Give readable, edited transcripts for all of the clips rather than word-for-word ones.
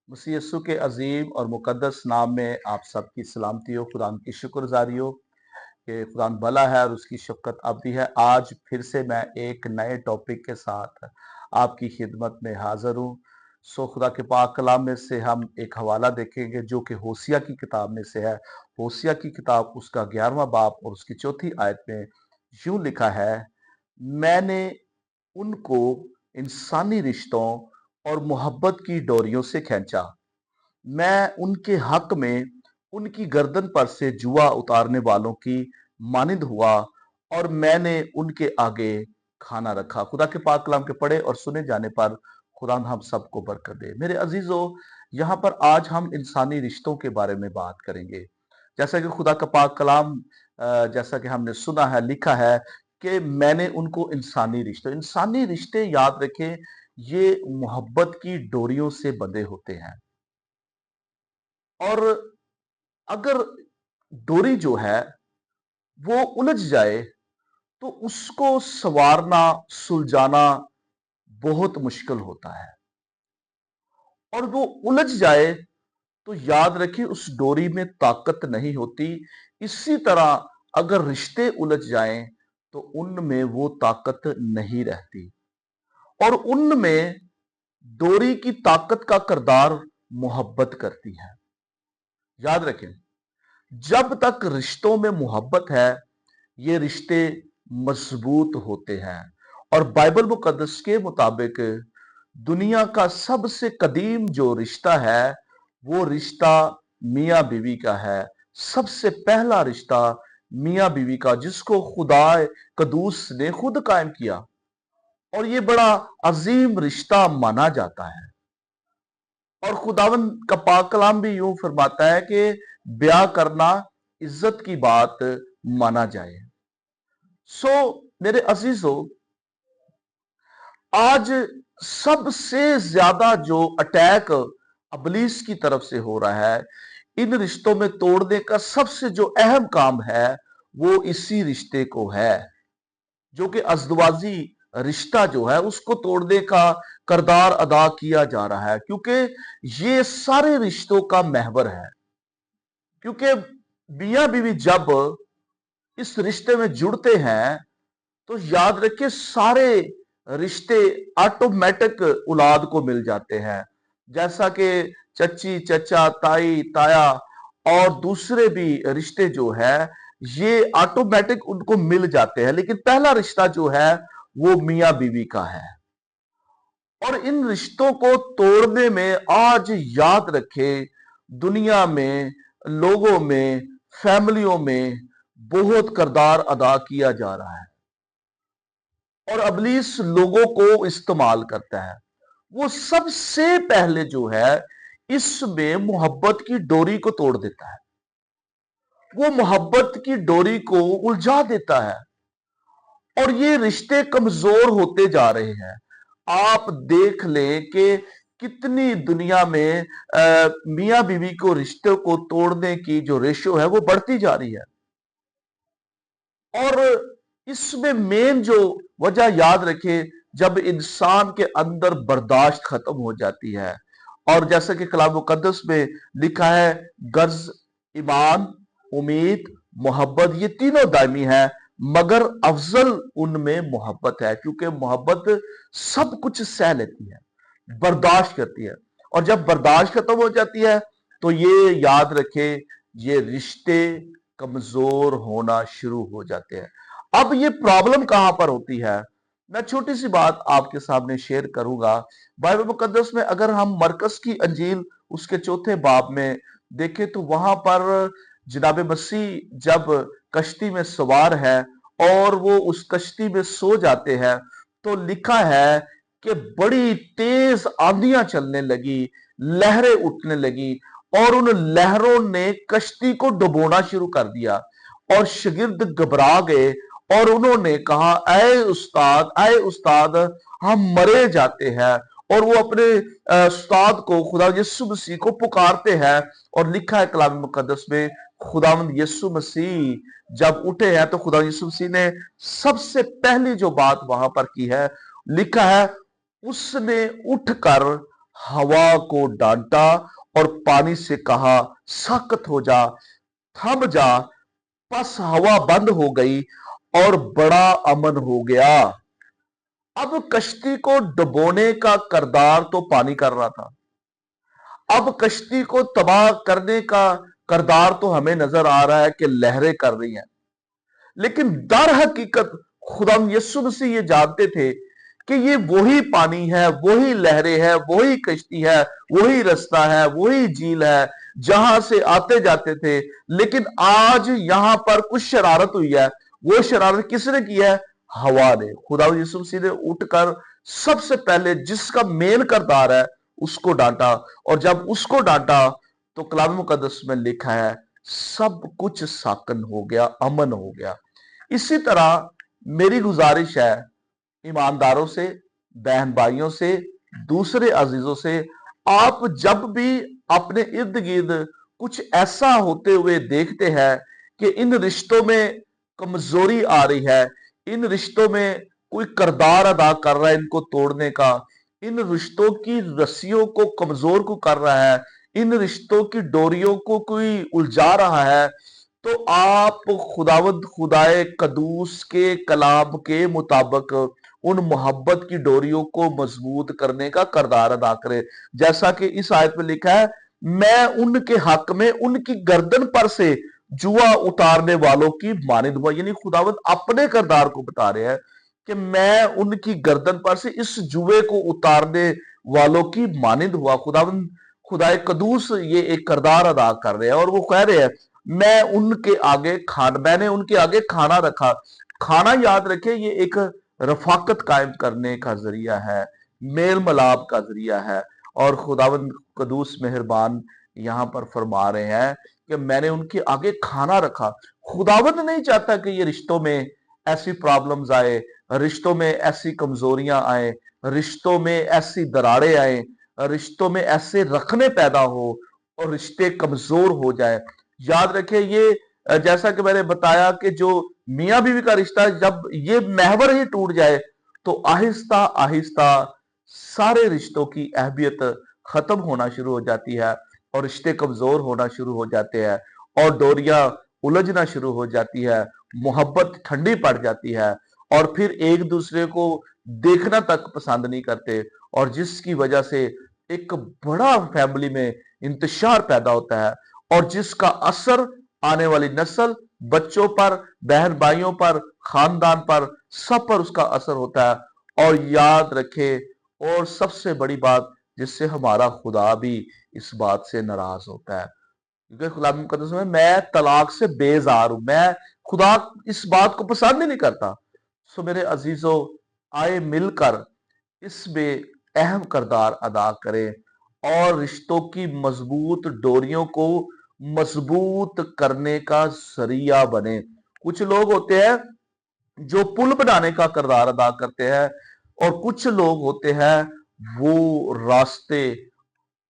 मसीह यस्सु के अजीम और मुकद्दस नाम में आप सबकी सलामती हो। खुदा की शुक्रगुजारी हो कि खुदा भला है और उसकी शफकत अबदी है। आज फिर से मैं एक नए टॉपिक के साथ आपकी खिदमत में हाजिर हूँ। खुदा के पाक कलाम में से हम एक हवाला देखेंगे जो कि होसिया की किताब में से है। होसिया की किताब उसका 11वां बाब और उसकी 4थी आयत में यूं लिखा है, मैंने उनको इंसानी रिश्तों और मोहब्बत की डोरियों से खींचा। मैं उनके हक में उनकी गर्दन पर से जुआ उतारने वालों की मानिंद हुआ और मैंने उनके आगे खाना रखा। खुदा के पाक कलाम के पढ़े और सुने जाने पर खुदा हम सबको बरकत दे। मेरे अजीजों, यहाँ पर आज हम इंसानी रिश्तों के बारे में बात करेंगे। जैसा कि खुदा का पाक कलाम जैसा कि हमने सुना है, लिखा है कि मैंने उनको इंसानी रिश्ते याद रखें, ये मोहब्बत की डोरियों से बंधे होते हैं। और अगर डोरी जो है वो उलझ जाए तो उसको संवारना, सुलझाना बहुत मुश्किल होता है। और वो उलझ जाए तो याद रखिए उस डोरी में ताकत नहीं होती। इसी तरह अगर रिश्ते उलझ जाएं तो उनमें वो ताकत नहीं रहती। और उनमें डोरी की ताकत का किरदार मोहब्बत करती है। याद रखें, जब तक रिश्तों में मोहब्बत है ये रिश्ते मजबूत होते हैं। और बाइबल मुकद्दस के मुताबिक दुनिया का सबसे कदीम जो रिश्ता है वो रिश्ता मियां बीवी का है। सबसे पहला रिश्ता मियां बीवी का, जिसको खुदा कदूस ने खुद कायम किया। और ये बड़ा अजीम रिश्ता माना जाता है। और खुदावन का पाक कलाम भी यूं फरमाता है कि ब्याह करना इज्जत की बात माना जाए। मेरे अजीजों, आज सबसे ज्यादा जो अटैक अबलीस की तरफ से हो रहा है इन रिश्तों में तोड़ने का, सबसे जो अहम काम है वो इसी रिश्ते को है, जो कि अज़दवाजी रिश्ता जो है उसको तोड़ने का किरदार अदा किया जा रहा है। क्योंकि ये सारे रिश्तों का महवर है। क्योंकि मियां बीवी जब इस रिश्ते में जुड़ते हैं तो याद रखिए सारे रिश्ते ऑटोमेटिक औलाद को मिल जाते हैं। जैसा कि चची, चचा, ताई, ताया और दूसरे भी रिश्ते जो है ये ऑटोमेटिक उनको मिल जाते हैं। लेकिन पहला रिश्ता जो है वो मियां बीवी का है। और इन रिश्तों को तोड़ने में आज याद रखें दुनिया में, लोगों में, फैमिलियों में बहुत किरदार अदा किया जा रहा है। और अबलीस लोगों को इस्तेमाल करता है। वो सबसे पहले जो है इसमें मोहब्बत की डोरी को तोड़ देता है। वो मोहब्बत की डोरी को उलझा देता है और ये रिश्ते कमजोर होते जा रहे हैं। आप देख लें कि कितनी दुनिया में मियां बीवी को रिश्ते को तोड़ने की जो रेशो है वो बढ़ती जा रही है। और इसमें मेन जो वजह याद रखे, जब इंसान के अंदर बर्दाश्त खत्म हो जाती है। और जैसा कि कलाम मुकद्दस में लिखा है, गर्ज, ईमान, उम्मीद, मोहब्बत ये तीनों दायमी है, मगर अफजल उनमें मोहब्बत है। क्योंकि मोहब्बत सब कुछ सह लेती है, बर्दाश्त करती है। और जब बर्दाश्त खत्म हो जाती है तो ये याद रखे ये रिश्ते कमजोर होना शुरू हो जाते हैं। अब ये प्रॉब्लम कहां पर होती है, मैं छोटी सी बात आपके सामने शेयर करूंगा। बाइबल मुकद्दस में अगर हम मरकस की अंजील उसके 4थे बाब में देखें तो वहां पर जनाब मसीह जब कश्ती में सवार है और वो उस कश्ती में सो जाते हैं तो लिखा है कि बड़ी तेज आंधियां चलने लगी, लहरें उठने लगी और उन लहरों ने कश्ती को डुबोना शुरू कर दिया। और शागिर्द घबरा गए और उन्होंने कहा, ऐ उस्ताद, हम मरे जाते हैं। और वो अपने उस्ताद को, खुदा यीशु मसीह को पुकारते हैं। और लिखा है कलाम मुकद्दस में, खुदावंद यीशु मसीह जब उठे हैं तो खुदा यीशु मसीह ने सबसे पहली जो बात वहां पर की है, लिखा है उसने उठकर हवा को डांटा और पानी से कहा, साकत हो जा, थम जा। बस हवा बंद हो गई और बड़ा अमन हो गया। अब कश्ती को डुबोने का करदार तो पानी कर रहा था, अब कश्ती को तबाह करने का करदार तो हमें नजर आ रहा है कि लहरें कर रही हैं। लेकिन दर हकीकत खुदा यीशु मसीह ये जानते थे कि ये वही पानी है, वही लहरें है, वही कश्ती है, वही रास्ता है, वही झील है जहां से आते जाते थे। लेकिन आज यहां पर कुछ शरारत हुई है। वो शरारत किसने की है? हवा ने। खुदा यीशु मसीह ने उठकर सबसे पहले जिसका मेन करदार है उसको डांटा, और जब उसको डांटा तो कलाम मुकद्दस में लिखा है सब कुछ साकन हो गया, अमन हो गया। इसी तरह मेरी गुजारिश है ईमानदारों से, बहन भाइयों से, दूसरे अजीजों से, आप जब भी अपने इर्द गिर्द कुछ ऐसा होते हुए देखते हैं कि इन रिश्तों में कमजोरी आ रही है, इन रिश्तों में कोई करदार अदा कर रहा है इनको तोड़ने का, इन रिश्तों की रस्सियों को कमजोर को कर रहा है, इन रिश्तों की डोरियों को कोई उलझा रहा है, तो आप खुदावंद खुदाए कदूस के कलाम के मुताबिक उन मोहब्बत की डोरियों को मजबूत करने का करदार अदा करें। जैसा कि इस आयत में लिखा है, मैं उनके हक में उनकी गर्दन पर से जुआ उतारने वालों की मानिंद हुआ। यानी खुदावंद अपने करदार को बता रहे हैं कि मैं उनकी गर्दन पर से इस जुए को उतारने वालों की मानिंद हुआ। खुदावंद खुदाए कदूस ये एक करदार अदा कर रहे हैं और वो कह रहे हैं मैंने उनके आगे खाना रखा। खाना याद रखे ये एक रफाकत कायम करने का जरिया है, मेल मिलाप का जरिया है। और खुदावंद कदूस मेहरबान यहां पर फरमा रहे हैं कि मैंने उनके आगे खाना रखा। खुदावंद नहीं चाहता कि ये रिश्तों में ऐसी प्रॉब्लम्स आए, रिश्तों में ऐसी कमजोरियां आए, रिश्तों में ऐसी दरारें आए, रिश्तों में ऐसे रखने पैदा हो और रिश्ते कमजोर हो जाए। याद रखें ये जैसा कि मैंने बताया कि जो मियां बीवी का रिश्ता है, जब ये महवर ही टूट जाए तो आहिस्ता आहिस्ता सारे रिश्तों की अहमियत खत्म होना शुरू हो जाती है और रिश्ते कमजोर होना शुरू हो जाते हैं और डोरियां उलझना शुरू हो जाती है, मोहब्बत ठंडी पड़ जाती है और फिर एक दूसरे को देखना तक पसंद नहीं करते, और जिसकी वजह से एक बड़ा फैमिली में इंतशार पैदा होता है और जिसका असर आने वाली नस्ल, बच्चों पर, बहन भाइयों पर, खानदान पर, सब पर उसका असर होता है। और याद रखे, और सबसे बड़ी बात जिससे हमारा खुदा भी इस बात से नाराज होता है, क्योंकि खुदा मुकद्दस में मैं तलाक से बेजार हूं, मैं खुदा इस बात को पसंद ही नहीं करता। सो मेरे अजीजों, आए मिलकर इसमें अहम किरदार अदा करें और रिश्तों की मजबूत डोरियों को मजबूत करने का जरिया बने। कुछ लोग होते हैं जो पुल बनाने का किरदार अदा करते हैं और कुछ लोग होते हैं वो रास्ते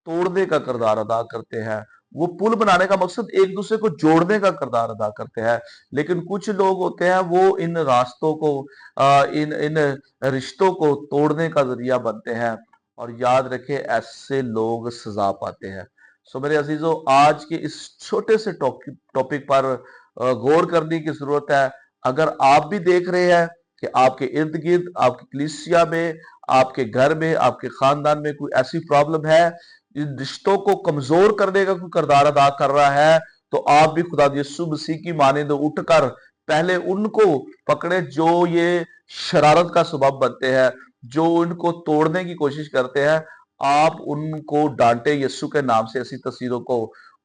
तोड़ने का किरदार अदा करते हैं। वो पुल बनाने का मकसद एक दूसरे को जोड़ने का किरदार अदा करते हैं। लेकिन कुछ लोग होते हैं वो इन रास्तों को इन इन रिश्तों को तोड़ने का जरिया बनते हैं, और याद रखें ऐसे लोग सजा पाते हैं। सो मेरे अजीजों, आज के इस छोटे से टॉपिक पर गौर करने की जरूरत है। अगर आप भी देख रहे हैं कि आपके इर्द गिर्द, आपकी कलीसिया में, आपके घर में, आपके खानदान में कोई ऐसी प्रॉब्लम है, इन रिश्तों को कमजोर करने का कोई किरदार अदा कर रहा है, तो आप भी खुदा यीशु मसीह की मानिंद उठकर पहले उनको पकड़े जो ये शरारत का सबब बनते हैं, जो उनको तोड़ने की कोशिश करते हैं। आप उनको डांटे यीशु के नाम से ऐसी तस्वीरों को,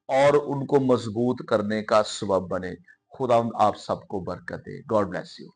और उनको मजबूत करने का सबब बने। खुदा आप सबको बरकत दे। God bless you.